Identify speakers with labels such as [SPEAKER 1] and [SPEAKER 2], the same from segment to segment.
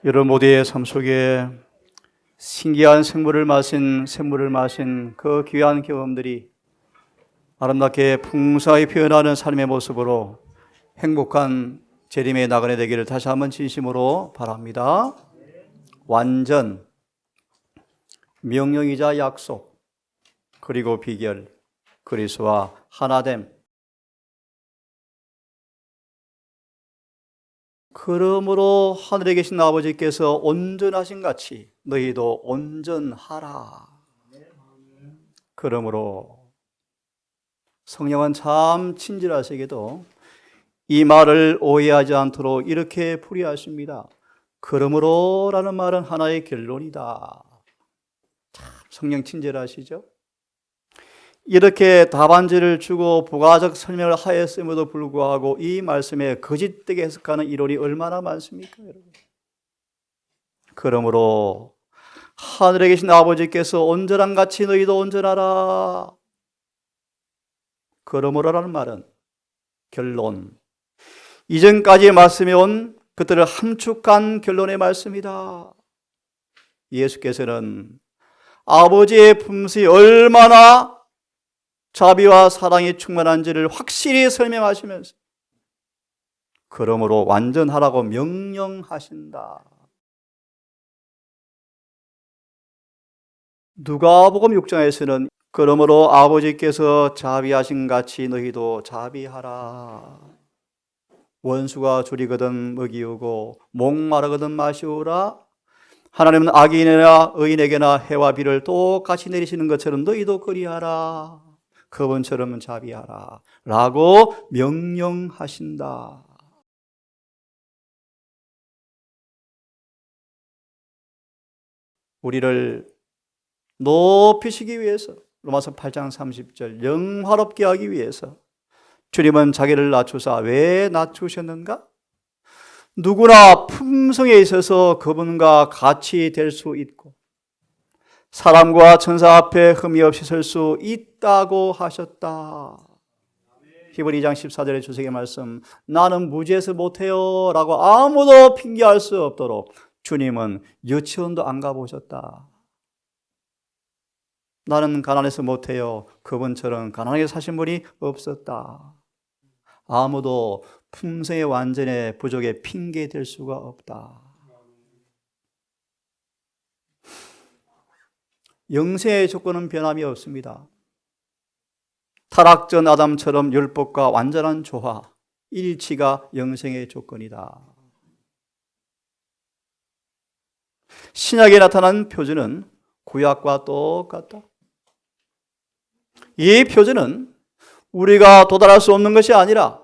[SPEAKER 1] 여러분 모두의 삶 속에 신기한 샘물을 마신 그 귀한 경험들이 아름답게 풍성하게 표현하는 삶의 모습으로 행복한 재림의 나그네 되기를 다시 한번 진심으로 바랍니다. 완전, 명령이자 약속, 그리고 비결, 그리스도와 하나됨. 그러므로 하늘에 계신 아버지께서 온전하신 같이 너희도 온전하라. 그러므로 성령은 참 친절하시게도 이 말을 오해하지 않도록 이렇게 풀이하십니다. 그러므로라는 말은 하나의 결론이다. 참 성령 친절하시죠? 이렇게 답안지를 주고 부가적 설명을 하였음에도 불구하고 이 말씀에 거짓되게 해석하는 이론이 얼마나 많습니까, 여러분? 그러므로 하늘에 계신 아버지께서 온전한 같이 너희도 온전하라. 그러므로라는 말은 결론, 이전까지 말씀해 온 그들을 함축한 결론의 말씀이다. 예수께서는 아버지의 품성이 얼마나 자비와 사랑이 충만한지를 확실히 설명하시면서 그러므로 완전하라고 명령하신다. 누가복음 6장에서는 그러므로 아버지께서 자비하신 같이 너희도 자비하라. 원수가 줄이거든 먹이우고 목마르거든 마시우라. 하나님은 악인이나 의인에게나 해와 비를 똑같이 내리시는 것처럼 너희도 그리하라. 그분처럼 자비하라 라고 명령하신다. 우리를 높이시기 위해서, 로마서 8장 30절, 영화롭게 하기 위해서 주님은 자기를 낮추사 왜 낮추셨는가? 누구나 품성에 있어서 그분과 같이 될 수 있고 사람과 천사 앞에 흠이 없이 설 수 있다고 하셨다. 히브리 2장 14절의 주석의 말씀, 나는 무지해서 못해요 라고 아무도 핑계할 수 없도록 주님은 유치원도 안 가보셨다. 나는 가난해서 못해요. 그분처럼 가난하게 사신 분이 없었다. 아무도 품성의 완전에 부족에 핑계 댈 수가 없다. 영생의 조건은 변함이 없습니다. 타락전 아담처럼 율법과 완전한 조화, 일치가 영생의 조건이다. 신약에 나타난 표준은 구약과 똑같다. 이 표준은 우리가 도달할 수 없는 것이 아니라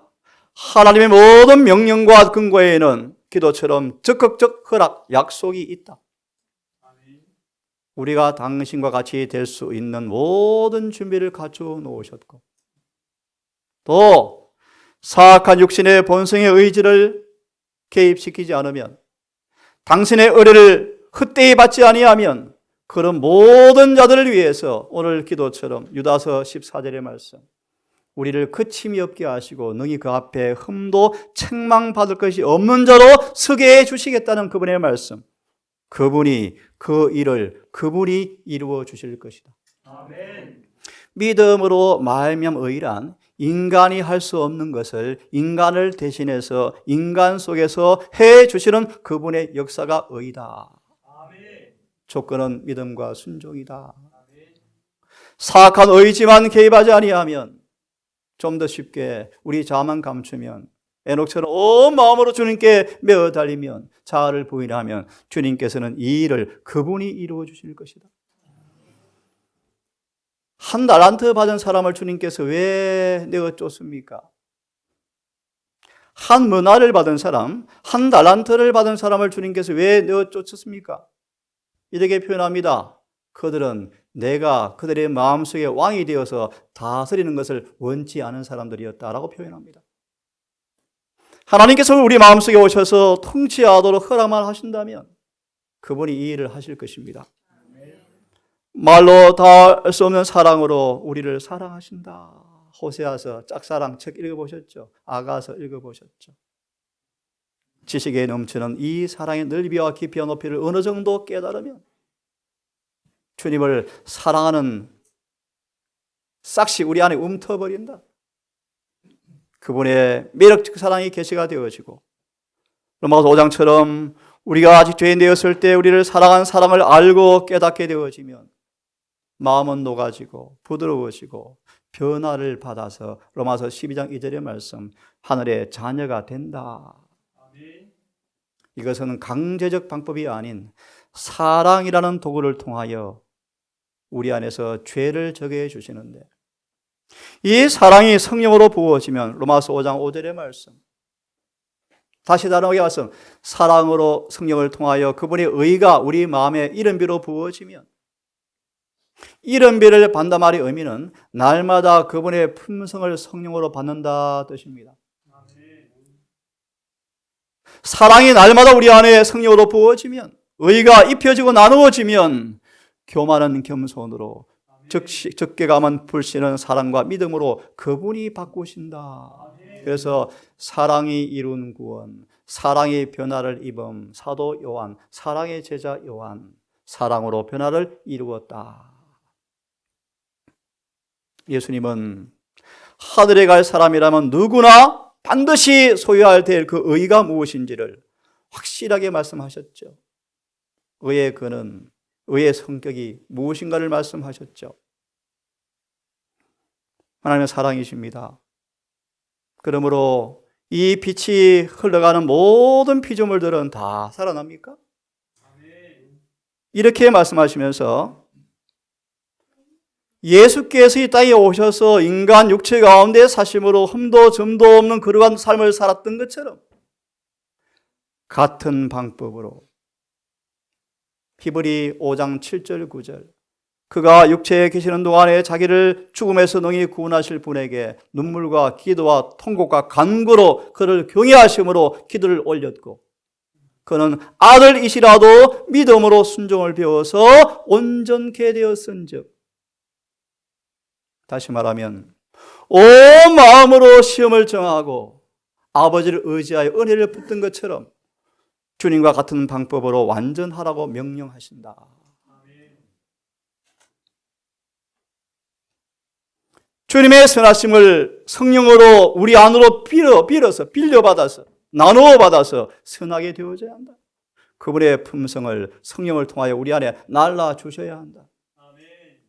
[SPEAKER 1] 하나님의 모든 명령과 근거에는 기도처럼 적극적 허락, 약속이 있다. 우리가 당신과 같이 될 수 있는 모든 준비를 갖추어 놓으셨고 또 사악한 육신의 본성의 의지를 개입시키지 않으면 당신의 의뢰를 헛되이 받지 아니하면 그런 모든 자들을 위해서 오늘 기도처럼 유다서 14절의 말씀, 우리를 그침이 없게 하시고 능히 그 앞에 흠도 책망받을 것이 없는 자로 서게 해 주시겠다는 그분의 말씀, 그분이 그 일을 그분이 이루어 주실 것이다. 아멘. 믿음으로 말미암 의란 인간이 할 수 없는 것을 인간을 대신해서 인간 속에서 해 주시는 그분의 역사가 의다. 아멘. 조건은 믿음과 순종이다. 아멘. 사악한 의지만 개입하지 아니하면 좀 더 쉽게 우리 자만 감추면 에녹처럼 온 마음으로 주님께 매어 달리면 자아를 부인하면 주님께서는 이 일을 그분이 이루어 주실 것이다. 한 달란트 받은 사람을 주님께서 왜 내어 쫓습니까? 한 머나를 받은 사람, 한 달란트를 받은 사람을 주님께서 왜 내어 쫓았습니까? 이렇게 표현합니다. 그들은 내가 그들의 마음속에 왕이 되어서 다스리는 것을 원치 않은 사람들이었다라고 표현합니다. 하나님께서 우리 마음속에 오셔서 통치하도록 허락만 하신다면 그분이 이 일을 하실 것입니다. 말로 다 할 수 없는 사랑으로 우리를 사랑하신다. 호세아서 짝사랑 책 읽어보셨죠? 아가서 읽어보셨죠? 지식에 넘치는 이 사랑의 넓이와 깊이와 높이를 어느 정도 깨달으면 주님을 사랑하는 싹시 우리 안에 움터버린다. 그분의 매력적 사랑이 계시가 되어지고 로마서 5장처럼 우리가 아직 죄인 되었을 때 우리를 사랑한 사랑을 알고 깨닫게 되어지면 마음은 녹아지고 부드러워지고 변화를 받아서 로마서 12장 2절의 말씀, 하늘의 자녀가 된다. 이것은 강제적 방법이 아닌 사랑이라는 도구를 통하여 우리 안에서 죄를 저게 주시는데, 이 사랑이 성령으로 부어지면 로마서 5장 5절의 말씀, 다시 다르게 말씀, 사랑으로 성령을 통하여 그분의 의가 우리 마음에 이른비로 부어지면, 이른비를 받는다 말의 의미는 날마다 그분의 품성을 성령으로 받는다 뜻입니다. 사랑이 날마다 우리 안에 성령으로 부어지면, 의가 입혀지고 나누어지면 교만은 겸손으로, 적개감은 불신은 사랑과 믿음으로 그분이 바꾸신다. 그래서 사랑이 이룬 구원, 사랑의 변화를 입음 사도 요한, 사랑의 제자 요한, 사랑으로 변화를 이루었다. 예수님은 하늘에 갈 사람이라면 누구나 반드시 소유해야 될 그 의가 무엇인지를 확실하게 말씀하셨죠. 의의 근원, 의의 성격이 무엇인가를 말씀하셨죠. 하나님의 사랑이십니다. 그러므로 이 빛이 흘러가는 모든 피조물들은 다 살아납니까? 이렇게 말씀하시면서 예수께서 이 땅에 오셔서 인간 육체 가운데 사심으로 흠도 점도 없는 그러한 삶을 살았던 것처럼 같은 방법으로 히브리 5장 7절 9절, 그가 육체에 계시는 동안에 자기를 죽음에서 능히 구원하실 분에게 눈물과 기도와 통곡과 간구로 그를 경외하심으로 기도를 올렸고, 그는 아들이시라도 믿음으로 순종을 배워서 온전케 되었은즉, 다시 말하면 온 마음으로 시험을 정하고 아버지를 의지하여 은혜를 붙든 것처럼 주님과 같은 방법으로 완전하라고 명령하신다. 주님의 선하심을 성령으로 우리 안으로 빌려받아서 나누어 받아서 선하게 되어져야 한다. 그분의 품성을 성령을 통하여 우리 안에 날라 주셔야 한다.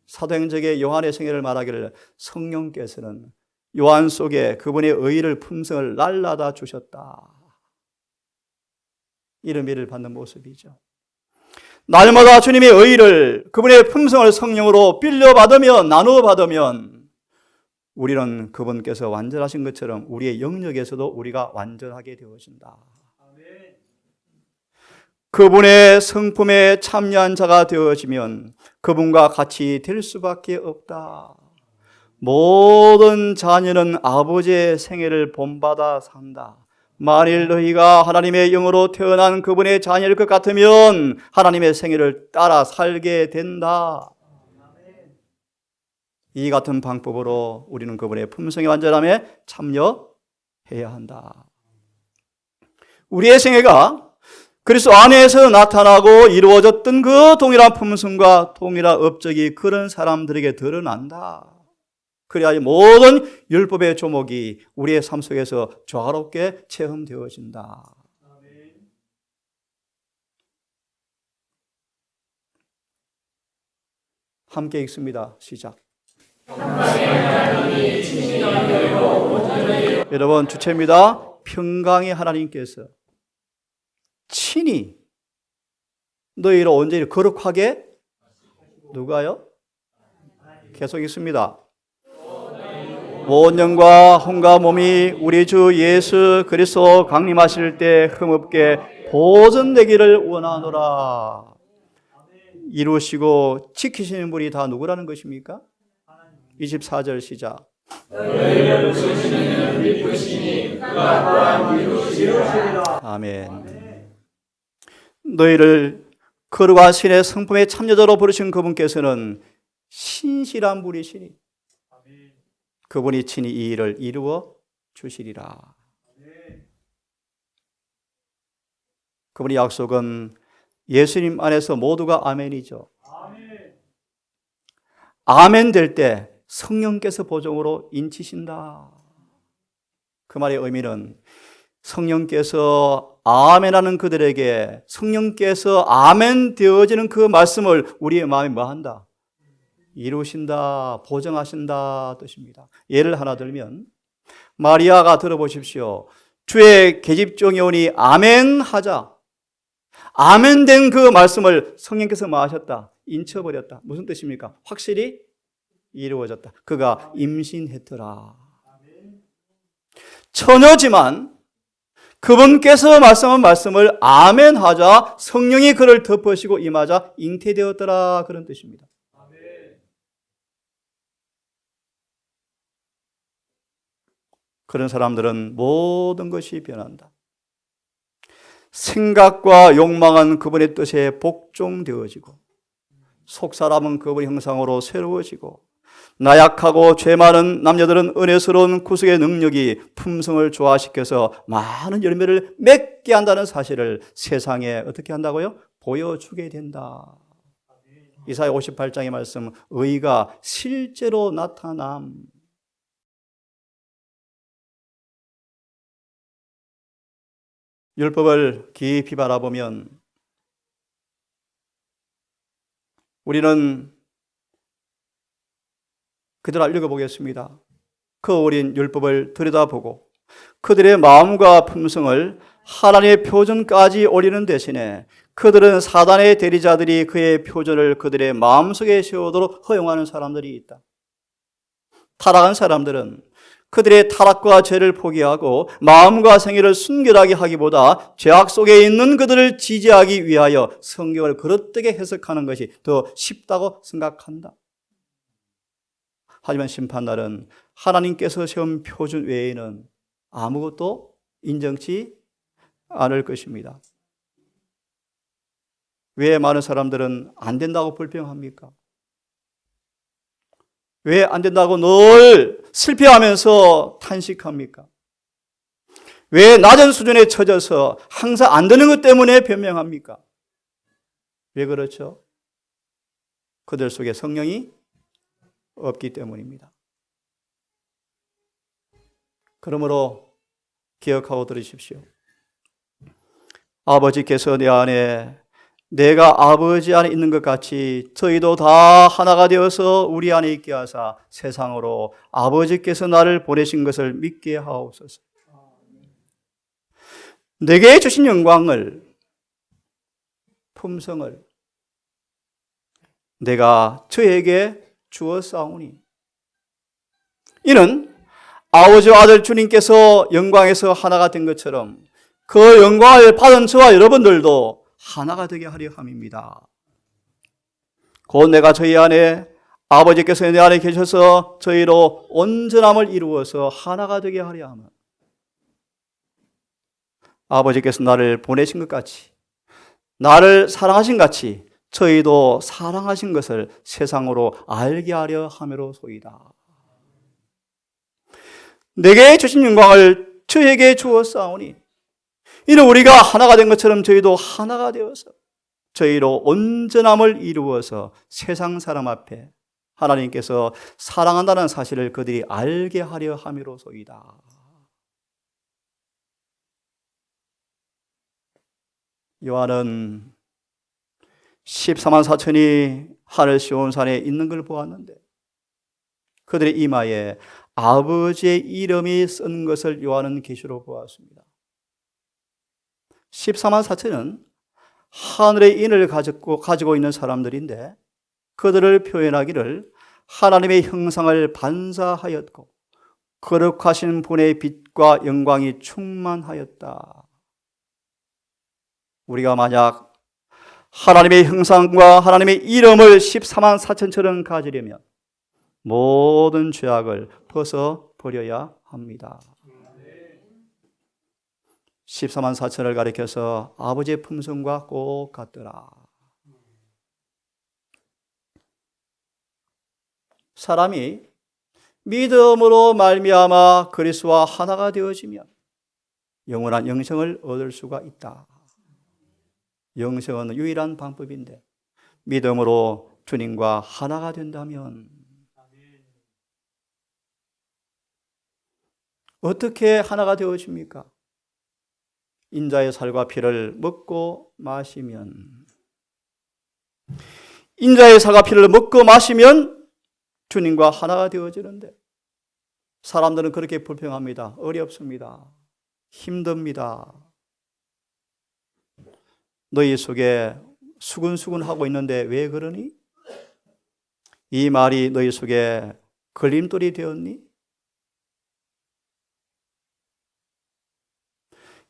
[SPEAKER 1] 사도행전의 요한의 생애를 말하기를 성령께서는 요한 속에 그분의 의를 품성을 날라다 주셨다. 이런 의를 받는 모습이죠. 날마다 주님의 의를, 그분의 품성을 성령으로 빌려받으면, 나누어 받으면 우리는 그분께서 완전하신 것처럼 우리의 영역에서도 우리가 완전하게 되어진다. 그분의 성품에 참여한 자가 되어지면 그분과 같이 될 수밖에 없다. 모든 자녀는 아버지의 생애를 본받아 산다. 만일 너희가 하나님의 영으로 태어난 그분의 자녀일 것 같으면 하나님의 생애를 따라 살게 된다. 이 같은 방법으로 우리는 그분의 품성의 완전함에 참여해야 한다. 우리의 생애가 그리스도 안에서 나타나고 이루어졌던 그 동일한 품성과 동일한 업적이 그런 사람들에게 드러난다. 그래야 모든 율법의 조목이 우리의 삶 속에서 조화롭게 체험되어진다. 함께 읽습니다. 시작. 여러분, 주체입니다. 평강의 하나님께서 친히 너희를 온전히 거룩하게, 누가요? 계속 있습니다. 온 영과 혼과 몸이 우리 주 예수 그리스도 강림하실 때 흠없게 보존되기를 원하노라. 이루시고 지키시는 분이 다 누구라는 것입니까? 24절 시작. 아멘. 너희를 거룩한 신의 성품의 참여자로 부르신 그분께서는 신실한 분이시니 그분이 친히 이 일을 이루어 주시리라. 그분의 약속은 예수님 안에서 모두가 아멘이죠. 아멘 될 때 성령께서 보정으로 인치신다. 그 말의 의미는 성령께서 아멘하는 그들에게 성령께서 아멘 되어지는 그 말씀을 우리의 마음에 뭐한다? 이루신다, 보정하신다 뜻입니다. 예를 하나 들면 마리아가 들어보십시오. 주의 계집종이 오니 아멘 하자. 아멘 된 그 말씀을 성령께서 뭐 하셨다? 인쳐버렸다. 무슨 뜻입니까? 확실히 이루어졌다. 그가 임신했더라. 처녀지만 그분께서 말씀한 말씀을 아멘 하자 성령이 그를 덮으시고 임하자 잉태되었더라. 그런 뜻입니다. 그런 사람들은 모든 것이 변한다. 생각과 욕망은 그분의 뜻에 복종되어지고 속사람은 그분의 형상으로 새로워지고 나약하고 죄 많은 남녀들은 은혜스러운 구속의 능력이 품성을 조화시켜서 많은 열매를 맺게 한다는 사실을 세상에 어떻게 한다고요? 보여주게 된다. 이사야 58장의 말씀, 의가 실제로 나타남. 율법을 깊이 바라보면 우리는 그대로 읽어보겠습니다. 그 어린 율법을 들여다보고 그들의 마음과 품성을 하나님의 표준까지 올리는 대신에 그들은 사단의 대리자들이 그의 표준을 그들의 마음속에 세우도록 허용하는 사람들이 있다. 타락한 사람들은 그들의 타락과 죄를 포기하고 마음과 생애를 순결하게 하기보다 죄악 속에 있는 그들을 지지하기 위하여 성경을 그릇되게 해석하는 것이 더 쉽다고 생각한다. 하지만 심판날은 하나님께서 세운 표준 외에는 아무것도 인정치 않을 것입니다. 왜 많은 사람들은 안 된다고 불평합니까? 왜 안 된다고 늘 슬퍼하면서 탄식합니까? 왜 낮은 수준에 처져서 항상 안 되는 것 때문에 변명합니까? 왜 그렇죠? 그들 속에 성령이 없기 때문입니다. 그러므로 기억하고 들으십시오. 아버지께서 내 안에 내가 아버지 안에 있는 것 같이 저희도 다 하나가 되어서 우리 안에 있게 하사 세상으로 아버지께서 나를 보내신 것을 믿게 하옵소서. 내게 주신 영광을, 품성을 내가 저에게 주었사오니 이는 아버지와 아들 주님께서 영광에서 하나가 된 것처럼 그 영광을 받은 저와 여러분들도 하나가 되게 하려 함입니다. 곧 내가 저희 안에 아버지께서 내 안에 계셔서 저희로 온전함을 이루어서 하나가 되게 하려 함은 아버지께서 나를 보내신 것 같이 나를 사랑하신 같이 저희도 사랑하신 것을 세상으로 알게 하려 함이로소이다. 내게 주신 영광을 저에게 주었사오니 이는 우리가 하나가 된 것처럼 저희도 하나가 되어서 저희로 온전함을 이루어서 세상 사람 앞에 하나님께서 사랑한다는 사실을 그들이 알게 하려 함이로소이다. 요한은 14만 4천이 하늘 시온산에 있는 걸 보았는데 그들의 이마에 아버지의 이름이 쓴 것을 요한은 계시로 보았습니다. 14만 4천은 하늘의 인을 가지고 있는 사람들인데 그들을 표현하기를 하나님의 형상을 반사하였고 거룩하신 분의 빛과 영광이 충만하였다. 우리가 만약 하나님의 형상과 하나님의 이름을 14만 4천처럼 가지려면 모든 죄악을 벗어버려야 합니다. 14만 4천을 가리켜서 아버지의 품성과 꼭 같더라. 사람이 믿음으로 말미암아 그리스도와 하나가 되어지면 영원한 영생을 얻을 수가 있다. 영생은 유일한 방법인데 믿음으로 주님과 하나가 된다면 어떻게 하나가 되어집니까? 인자의 살과 피를 먹고 마시면, 인자의 살과 피를 먹고 마시면 주님과 하나가 되어지는데 사람들은 그렇게 불평합니다. 어렵습니다. 힘듭니다. 너희 속에 수근수근하고 있는데 왜 그러니? 이 말이 너희 속에 걸림돌이 되었니?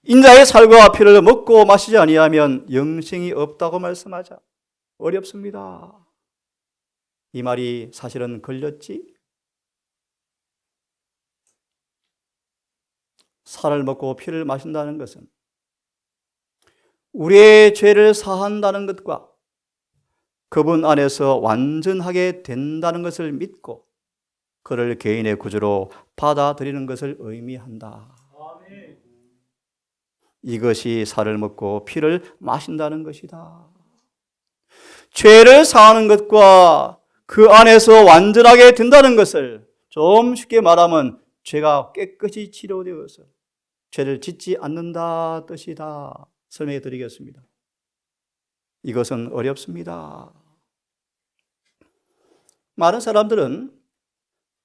[SPEAKER 1] 인자의 살과 피를 먹고 마시지 아니하면 영생이 없다고 말씀하자. 어렵습니다. 이 말이 사실은 걸렸지? 살을 먹고 피를 마신다는 것은 우리의 죄를 사한다는 것과 그분 안에서 완전하게 된다는 것을 믿고 그를 개인의 구주로 받아들이는 것을 의미한다. 이것이 살을 먹고 피를 마신다는 것이다. 죄를 사하는 것과 그 안에서 완전하게 된다는 것을 좀 쉽게 말하면 죄가 깨끗이 치료되어서 죄를 짓지 않는다 뜻이다. 설명해 드리겠습니다. 이것은 어렵습니다. 많은 사람들은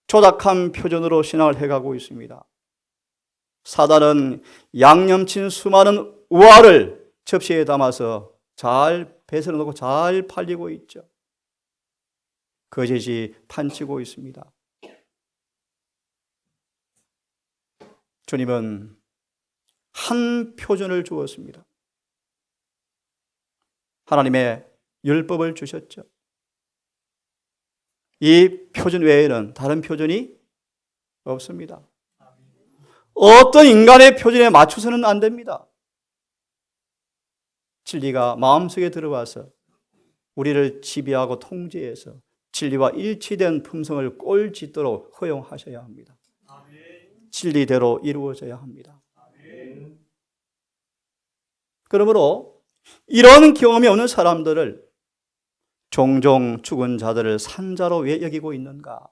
[SPEAKER 1] 조작한 표준으로 신앙을 해가고 있습니다. 사단은 양념친 수많은 우화를 접시에 담아서 잘 배설해 놓고 잘 팔리고 있죠. 거짓이 판치고 있습니다. 주님은 한 표준을 주었습니다. 하나님의 율법을 주셨죠. 이 표준 외에는 다른 표준이 없습니다. 어떤 인간의 표준에 맞춰서는 안 됩니다. 진리가 마음속에 들어와서 우리를 지배하고 통제해서 진리와 일치된 품성을 꼴짓도록 허용하셔야 합니다. 진리대로 이루어져야 합니다. 그러므로 이런 경험이 없는 사람들을 종종 죽은 자들을 산자로 왜 여기고 있는가?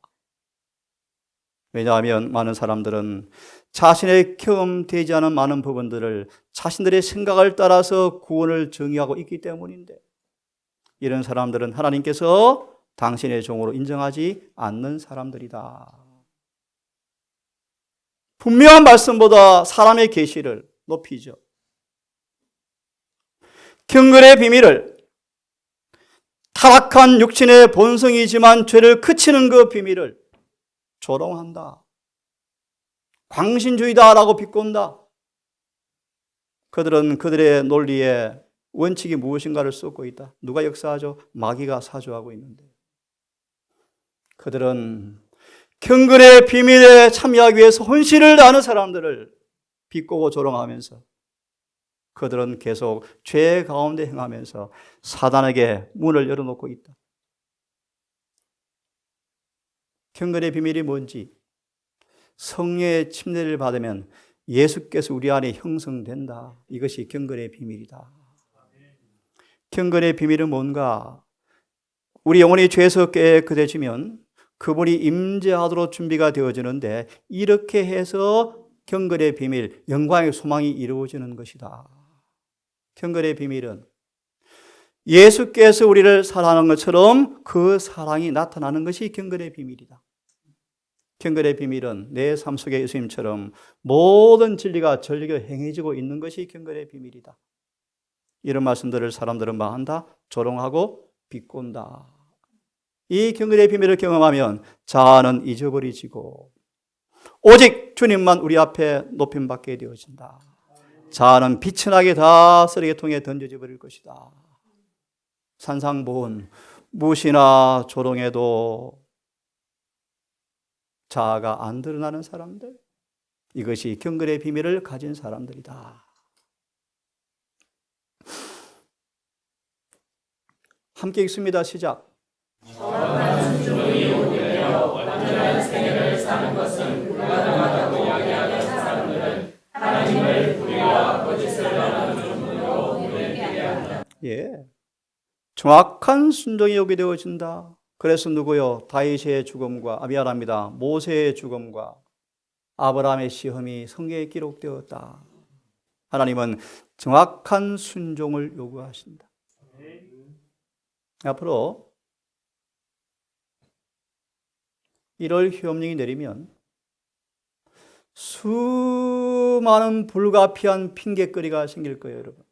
[SPEAKER 1] 왜냐하면 많은 사람들은 자신의 경험되지 않은 많은 부분들을 자신들의 생각을 따라서 구원을 정의하고 있기 때문인데 이런 사람들은 하나님께서 당신의 종으로 인정하지 않는 사람들이다. 분명한 말씀보다 사람의 계시를 높이죠. 경건의 비밀을 타락한 육신의 본성이지만 죄를 그치는 그 비밀을 조롱한다. 광신주의다라고 비꼰다. 그들은 그들의 논리에 원칙이 무엇인가를 쏟고 있다. 누가 역사하죠? 마귀가 사주하고 있는데. 그들은 경건의 비밀에 참여하기 위해서 혼신을 다하는 사람들을 비꼬고 조롱하면서 그들은 계속 죄 가운데 행하면서 사단에게 문을 열어놓고 있다. 경건의 비밀이 뭔지, 성령의 침례를 받으면 예수께서 우리 안에 형성된다. 이것이 경건의 비밀이다. 경건의 비밀은 뭔가? 우리 영혼이 죄에서 깨끗해지면 그분이 임재하도록 준비가 되어지는데 이렇게 해서 경건의 비밀, 영광의 소망이 이루어지는 것이다. 경건의 비밀은 예수께서 우리를 사랑하는 것처럼 그 사랑이 나타나는 것이 경건의 비밀이다. 경건의 비밀은 내 삶 속에 예수님처럼 모든 진리가 전리가 행해지고 있는 것이 경건의 비밀이다. 이런 말씀들을 사람들은 뭐 한다? 조롱하고 비꼰다. 이 경건의 비밀을 경험하면 자아는 잊어버리지고 오직 주님만 우리 앞에 높임받게 되어진다. 자아는 비천하게 다 쓰레기통에 던져져 버릴 것이다. 산상보훈, 무시나 조롱해도 자아가 안 드러나는 사람들, 이것이 경건의 비밀을 가진 사람들이다. 함께 읽습니다. 시작.
[SPEAKER 2] 정확한 순종이 오되어 완전한 생애를 사는 것은 불가능하다고 이야기하는 사람들은 하나님을 불의와 거짓을 하는 종으로 오해하게 한다.
[SPEAKER 1] 예. 정확한 순종이 오게 되어진다. 그래서 누구요? 다윗의 죽음과, 미안합니다. 모세의 죽음과 아브라함의 시험이 성경에 기록되었다. 하나님은 정확한 순종을 요구하신다. 앞으로 1월 휴업령이 내리면 수많은 불가피한 핑계거리가 생길 거예요, 여러분.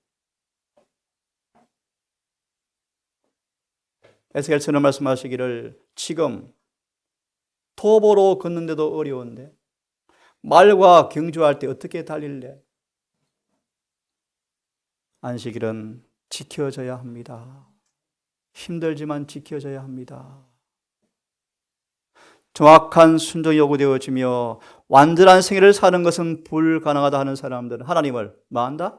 [SPEAKER 1] 에스겔처럼 말씀하시기를 지금 도보로 걷는데도 어려운데 말과 경주할 때 어떻게 달릴래? 안식일은 지켜져야 합니다. 힘들지만 지켜져야 합니다. 정확한 순종이 요구되어지며 완전한 생애를 사는 것은 불가능하다 하는 사람들은 하나님을 뭐한다?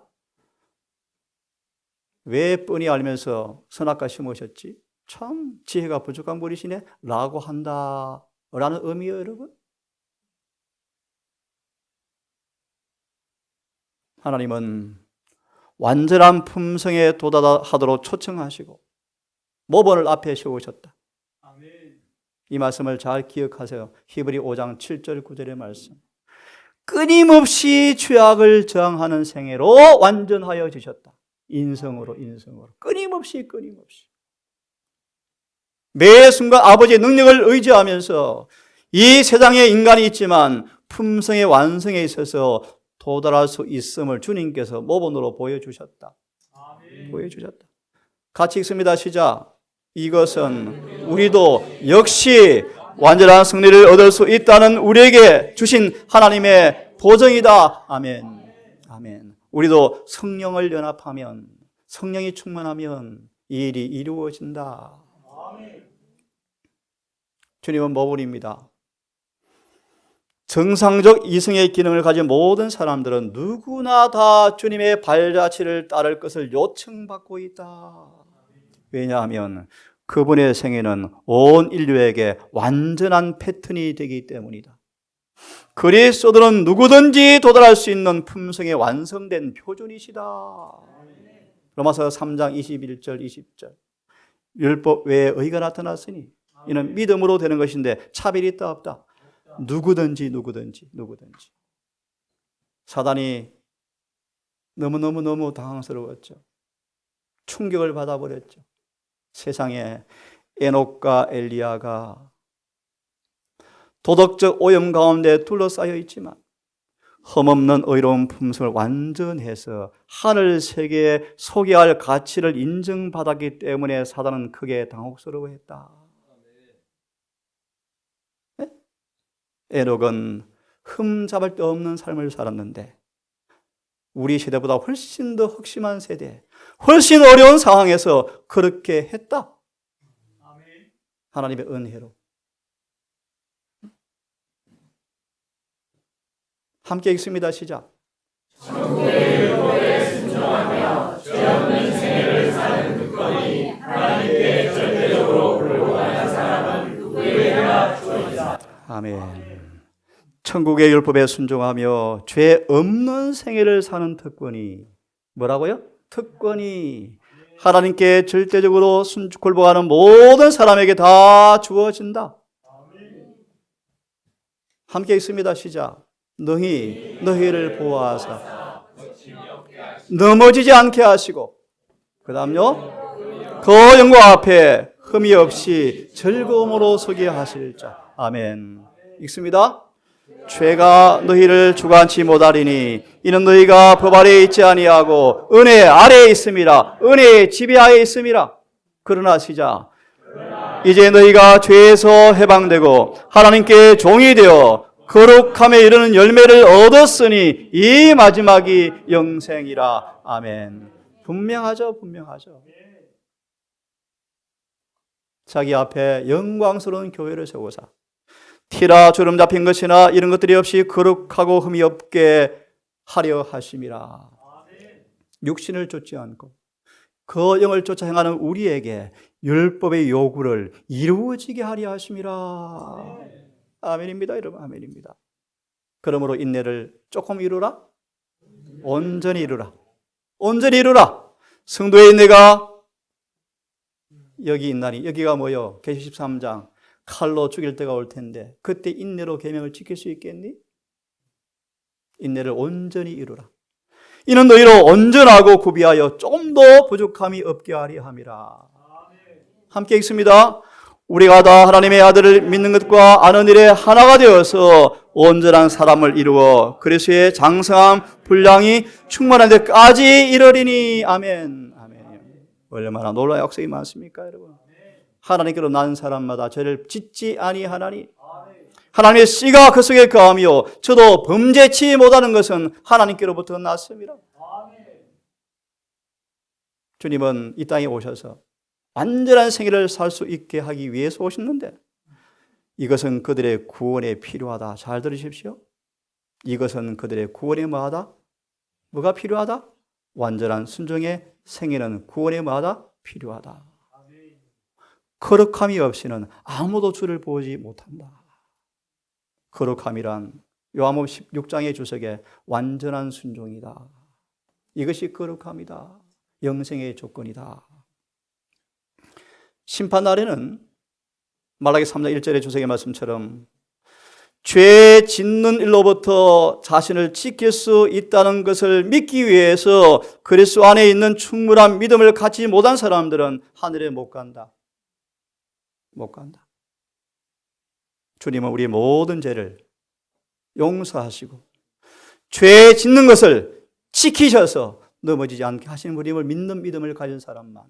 [SPEAKER 1] 왜 뻔히 알면서 선악과 심으셨지? 참 지혜가 부족한 분이시네 라고 한다 라는 의미예요, 여러분. 하나님은 완전한 품성에 도달하도록 초청하시고 모범을 앞에 세우셨다. 이 말씀을 잘 기억하세요. 히브리 5장 7절 9절의 말씀. 끊임없이 죄악을 저항하는 생애로 완전하여 주셨다. 인성으로 끊임없이 매 순간 아버지의 능력을 의지하면서 이 세상에 인간이 있지만 품성의 완성에 있어서 도달할 수 있음을 주님께서 모범으로 보여주셨다. 보여주셨다. 같이 읽습니다. 시작. 이것은 우리도 역시 완전한 승리를 얻을 수 있다는 우리에게 주신 하나님의 보증이다. 아멘. 아멘. 우리도 성령을 연합하면, 성령이 충만하면 이 일이 이루어진다. 주님은 모범입니다. 정상적 이성의 기능을 가진 모든 사람들은 누구나 다 주님의 발자취를 따를 것을 요청받고 있다. 왜냐하면 그분의 생애는 온 인류에게 완전한 패턴이 되기 때문이다. 그리스도는 누구든지 도달할 수 있는 품성에 완성된 표준이시다. 로마서 3장 21절 20절. 율법 외에 의가 나타났으니 이는 믿음으로 되는 것인데 차별이 있다 없다. 누구든지. 사단이 너무 당황스러웠죠. 충격을 받아버렸죠. 세상에 에녹과 엘리야가 도덕적 오염 가운데 둘러싸여 있지만 흠없는 의로운 품성을 완전해서 하늘 세계에 소개할 가치를 인정받았기 때문에 사단은 크게 당혹스러워했다. 네? 에녹은 흠잡을 데 없는 삶을 살았는데 우리 세대보다 훨씬 더 흑심한 세대, 훨씬 어려운 상황에서 그렇게 했다. 하나님의 은혜로. 함께 읽습니다. 시작.
[SPEAKER 2] 천국의 율법에 순종하며 죄 없는 생애를 사는 특권이 하나님께 절대적으로 불복하는 사람은 누구에게나 주어지다.
[SPEAKER 1] 아멘. 천국의 율법에 순종하며 죄 없는 생애를 사는 특권이 뭐라고요? 특권이 하나님께 절대적으로 굴복하는 모든 사람에게 다 주어진다. 함께 읽습니다. 시작. 너희를 보호하사 넘어지지 않게 하시고 그 다음요 그 영광 앞에 흠이 없이 즐거움으로 서게 하실 자. 아멘. 읽습니다. 죄가 너희를 주관치 못하리니 이는 너희가 법 아래에 있지 아니하고 은혜 아래에 있음이라. 은혜의 지배하에 있음이라. 그러나 시작. 이제 너희가 죄에서 해방되고 하나님께 종이 되어 거룩함에 이르는 열매를 얻었으니 이 마지막이 영생이라. 아멘. 분명하죠. 자기 앞에 영광스러운 교회를 세우사 티라 주름 잡힌 것이나 이런 것들이 없이 거룩하고 흠이 없게 하려 하심이라. 육신을 쫓지 않고 그 영을 쫓아 행하는 우리에게 율법의 요구를 이루어지게 하려 하심이라. 아멘입니다, 여러분. 아멘입니다. 그러므로 인내를 조금 이루라, 온전히 이루라. 성도의 인내가 여기 있나니, 여기가 뭐요? 계시 13장 칼로 죽일 때가 올 텐데 그때 인내로 계명을 지킬 수 있겠니? 인내를 온전히 이루라. 이는 너희로 온전하고 구비하여 조금도 부족함이 없게 하리 함이라. 함께 읽습니다. 우리가 다 하나님의 아들을 믿는 것과 아는 일에 하나가 되어서 온전한 사람을 이루어 그리스도의 장성함 분량이 충만한 데까지 이르리니. 아멘. 아멘. 얼마나 놀라운 약속이 많습니까, 여러분? 하나님께로 난 사람마다 죄를 짓지 아니하나니 하나님의 씨가 그 속에 거하며 저도 범죄치 못하는 것은 하나님께로부터 났습니다. 주님은 이 땅에 오셔서 완전한 생애를 살 수 있게 하기 위해서 오셨는데 이것은 그들의 구원에 필요하다. 잘 들으십시오. 이것은 그들의 구원에 뭐하다? 뭐가 필요하다? 완전한 순종의 생애는 구원에 뭐하다? 필요하다. 거룩함이 없이는 아무도 주를 보지 못한다. 거룩함이란 요한복음 16장의 주석에 완전한 순종이다. 이것이 거룩함이다. 영생의 조건이다. 심판날에는 말라기 3장 1절의 주석의 말씀처럼 죄 짓는 일로부터 자신을 지킬 수 있다는 것을 믿기 위해서 그리스도 안에 있는 충분한 믿음을 갖지 못한 사람들은 하늘에 못 간다. 못 간다. 주님은 우리의 모든 죄를 용서하시고 죄 짓는 것을 지키셔서 넘어지지 않게 하시는 우리를 믿는 믿음을 가진 사람만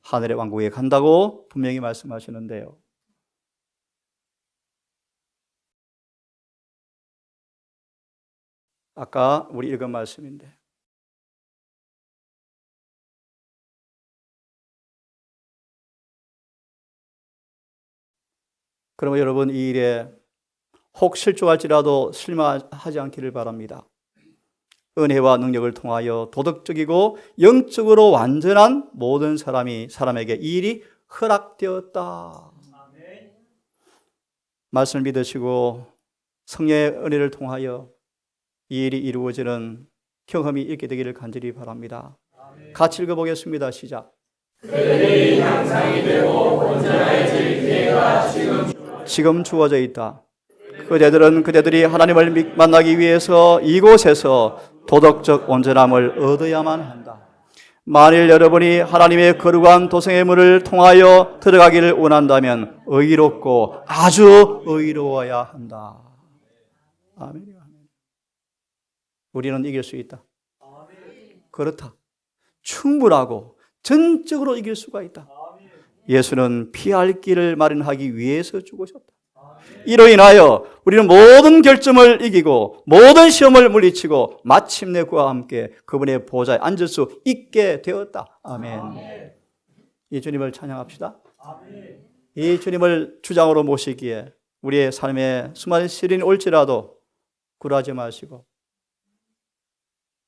[SPEAKER 1] 하늘의 왕국에 간다고 분명히 말씀하시는데요. 아까 우리 읽은 말씀인데 그러면 여러분 이 일에 혹 실족할지라도 실망하지 않기를 바랍니다. 은혜와 능력을 통하여 도덕적이고 영적으로 완전한 모든 사람에게 이 일이 허락되었다. 말씀을 믿으시고 성령의 은혜를 통하여 이 일이 이루어지는 경험이 있게 되기를 간절히 바랍니다. 같이 읽어보겠습니다. 시작.
[SPEAKER 2] 그들이 형상이 되고 온전해질 기회가 지금
[SPEAKER 1] 주어져 있다. 그대들이 하나님을 만나기 위해서 이곳에서 도덕적 온전함을 얻어야만 한다. 만일 여러분이 하나님의 거룩한 도성의 문을 통하여 들어가기를 원한다면 의롭고 아주 의로워야 한다. 아멘. 우리는 이길 수 있다. 그렇다. 충분하고 전적으로 이길 수가 있다. 예수는 피할 길을 마련하기 위해서 죽으셨다. 이로 인하여 우리는 모든 결점을 이기고 모든 시험을 물리치고 마침내 그와 함께 그분의 보좌에 앉을 수 있게 되었다. 아멘. 이 주님을 찬양합시다. 이 주님을 주장으로 모시기에 우리의 삶에 수많은 시련이 올지라도 굴하지 마시고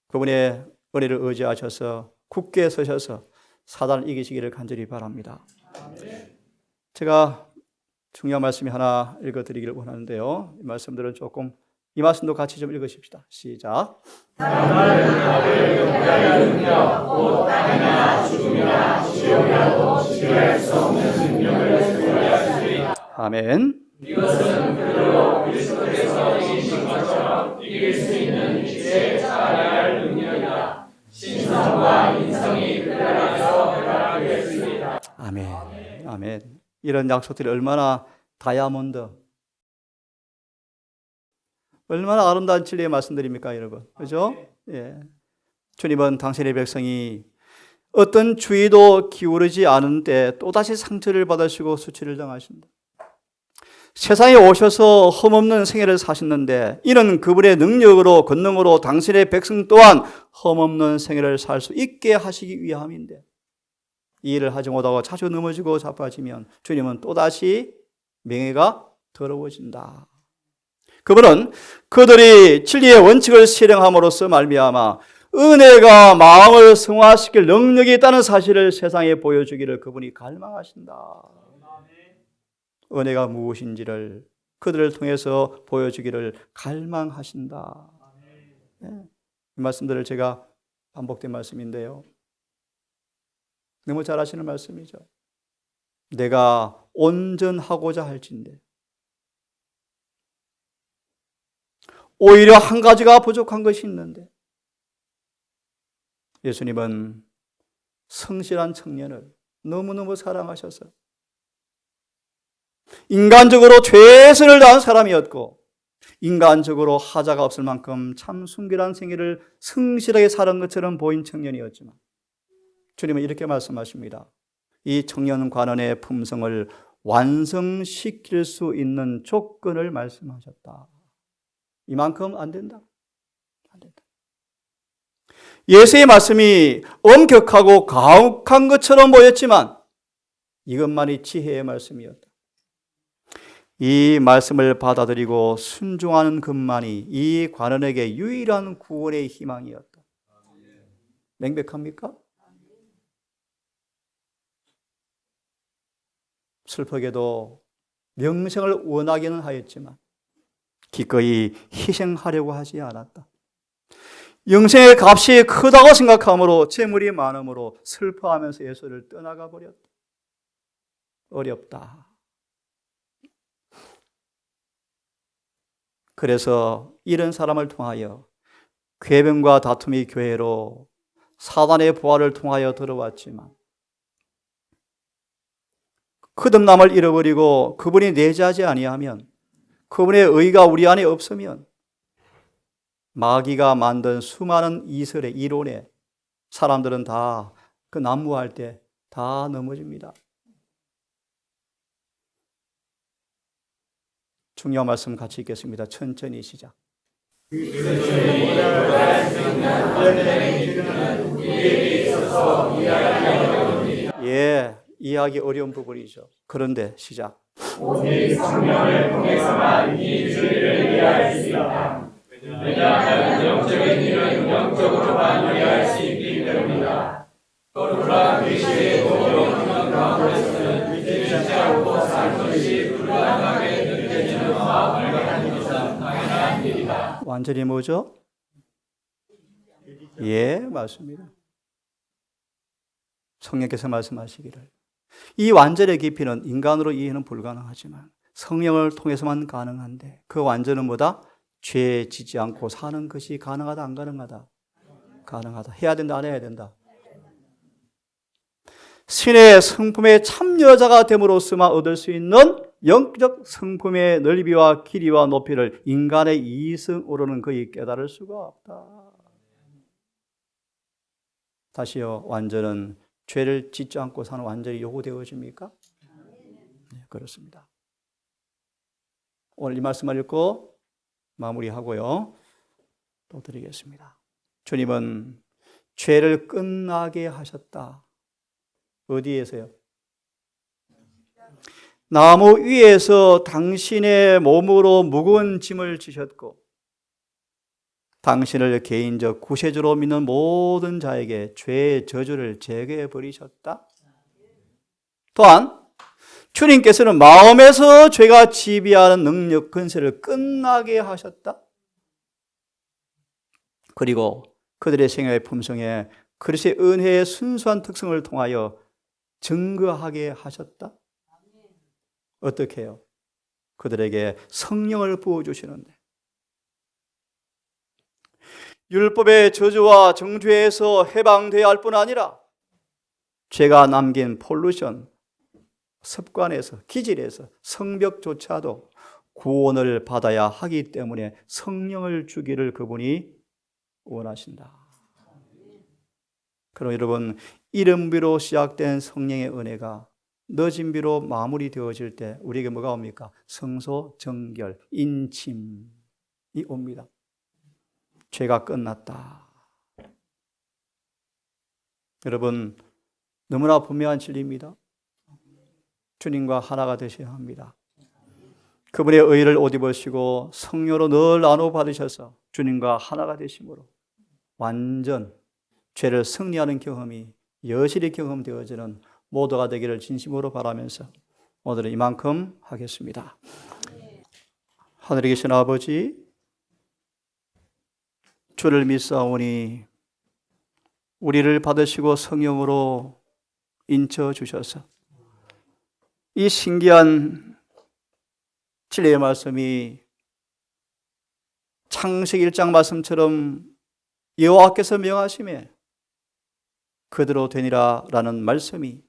[SPEAKER 1] 그분의 은혜를 의지하셔서 굳게 서셔서 사단을 이기시기를 간절히 바랍니다. 제가 중요한 말씀이 하나 읽어드리기를 원하는데요. 이 말씀들은 조금 이 말씀도 같이 좀 읽으십시다. 시작. 아멘. 이것은 그대로 그리스도께서 이기신 것처럼 이길 수 있는 이치에 잘해야 할 능력이다. 신성과 인성이 그들 안에서 변화하게 했습니다. 아멘. 아멘. 이런 약속들이 얼마나 다이아몬드, 얼마나 아름다운 진리의 말씀들입니까, 여러분? 그죠? 예. 주님은 당신의 백성이 어떤 주의도 기울이지 않은 때 또다시 상처를 받으시고 수치를 당하신다. 세상에 오셔서 흠없는 생애를 사셨는데 이는 그분의 능력으로 권능으로 당신의 백성 또한 흠없는 생애를 살 수 있게 하시기 위함인데 이 일을 하지 못하고 자주 넘어지고 자빠지면 주님은 또다시 명예가 더러워진다. 그분은 그들이 진리의 원칙을 실행함으로써 말미암아 은혜가 마음을 성화시킬 능력이 있다는 사실을 세상에 보여주기를 그분이 갈망하신다. 은혜가 무엇인지를 그들을 통해서 보여주기를 갈망하신다. 이 말씀들을 제가 반복된 말씀인데요. 너무 잘 아시는 말씀이죠. 내가 온전하고자 할진대 오히려 한 가지가 부족한 것이 있는데 예수님은 성실한 청년을 너무너무 사랑하셔서 인간적으로 최선을 다한 사람이었고 인간적으로 하자가 없을 만큼 참 순결한 생애를 성실하게 사는 것처럼 보인 청년이었지만 주님은 이렇게 말씀하십니다. 이 청년 관원의 품성을 완성시킬 수 있는 조건을 말씀하셨다. 이만큼 안 된다. 안 된다. 예수의 말씀이 엄격하고 가혹한 것처럼 보였지만 이것만이 지혜의 말씀이었다. 이 말씀을 받아들이고 순종하는 것만이 이 관원에게 유일한 구원의 희망이었다. 명백합니까? 슬프게도 명성을 원하기는 하였지만 기꺼이 희생하려고 하지 않았다. 영생의 값이 크다고 생각함으로 재물이 많음으로 슬퍼하면서 예수를 떠나가 버렸다. 어렵다. 그래서 이런 사람을 통하여 궤변과 다툼이 교회로 사단의 부활을 통하여 들어왔지만 거듭남을 잃어버리고 그분이 내재하지 아니하면 그분의 의가 우리 안에 없으면 마귀가 만든 수많은 이설의 이론에 사람들은 다 그 난무할 때 다 넘어집니다. 중요한 말씀 같이 읽겠습니다. 천천히 시작. 예, 이해하기 어려운 부분이죠. 그런데 시작.
[SPEAKER 2] 오직 성령을 통해서만 이 진리를 이해할 수 있다. 왜냐하면 영적인 일은 영적으로만 이해할 수 있기 때문이다. 거룩한 계시의 영적 가운데서는 믿지 않고 사는 것이 불가능하게 느껴지는 마음을 갖는 것은 당연한 일이다.
[SPEAKER 1] 완전히 뭐죠? 예, 맞습니다. 성령께서 말씀하시기를 이 완전의 깊이는 인간으로 이해는 불가능하지만 성령을 통해서만 가능한데 그 완전은 뭐다? 죄에 지지 않고 사는 것이 가능하다, 안 가능하다? 가능하다. 해야 된다, 안 해야 된다? 신의 성품의 참여자가 됨으로써만 얻을 수 있는 영적 성품의 넓이와 길이와 높이를 인간의 이성으로는 거의 깨달을 수가 없다. 다시요, 완전은 죄를 짓지 않고 사는 완전히 요구되어집니까? 네, 그렇습니다. 오늘 이 말씀을 읽고 마무리하고요. 또 드리겠습니다. 주님은 죄를 끝나게 하셨다. 어디에서요? 나무 위에서 당신의 몸으로 무거운 짐을 지셨고 당신을 개인적 구세주로 믿는 모든 자에게 죄의 저주를 제거해 버리셨다. 또한 주님께서는 마음에서 죄가 지배하는 능력 근세를 끝나게 하셨다. 그리고 그들의 생애의 품성에 그리스도의 은혜의 순수한 특성을 통하여 증거하게 하셨다. 어떻게 해요? 그들에게 성령을 부어주시는데 율법의 저주와 정죄에서 해방되어야 할 뿐 아니라 죄가 남긴 폴루션, 습관에서, 기질에서 성벽조차도 구원을 받아야 하기 때문에 성령을 주기를 그분이 원하신다. 그럼 여러분, 이름비로 시작된 성령의 은혜가 늦은비로 마무리되어질 때 우리에게 뭐가 옵니까? 성소, 정결, 인침이 옵니다. 죄가 끝났다. 여러분, 너무나 분명한 진리입니다. 주님과 하나가 되셔야 합니다. 그분의 의를 옷 입으시고 성령으로 늘 나눠 받으셔서 주님과 하나가 되심으로 완전 죄를 승리하는 경험이 여실히 경험되어지는 모두가 되기를 진심으로 바라면서 오늘은 이만큼 하겠습니다. 하늘에 계신 아버지, 주를 믿사오니 우리를 받으시고 성령으로 인쳐 주셔서 이 신기한 진리의 말씀이 창세기 1장 말씀처럼 여호와께서 명하심에 그대로 되니라 라는 말씀이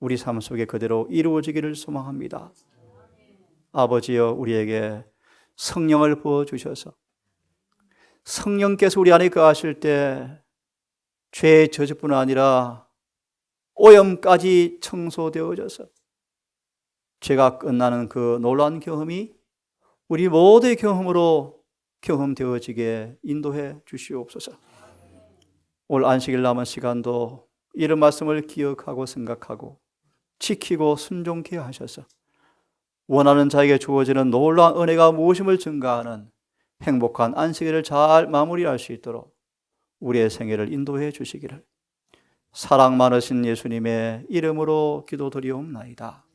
[SPEAKER 1] 우리 삶 속에 그대로 이루어지기를 소망합니다. 아버지여, 우리에게 성령을 부어주셔서 성령께서 우리 안에 거하실 때 죄의 저주뿐 아니라 오염까지 청소되어져서 죄가 끝나는 그 놀라운 경험이 우리 모두의 경험으로 경험되어지게 인도해 주시옵소서. 올 안식일 남은 시간도 이런 말씀을 기억하고 생각하고 지키고 순종케 하셔서 원하는 자에게 주어지는 놀라운 은혜가 무엇임을 증가하는 행복한 안식일을 잘 마무리할 수 있도록 우리의 생애를 인도해 주시기를 사랑 많으신 예수님의 이름으로 기도드리옵나이다.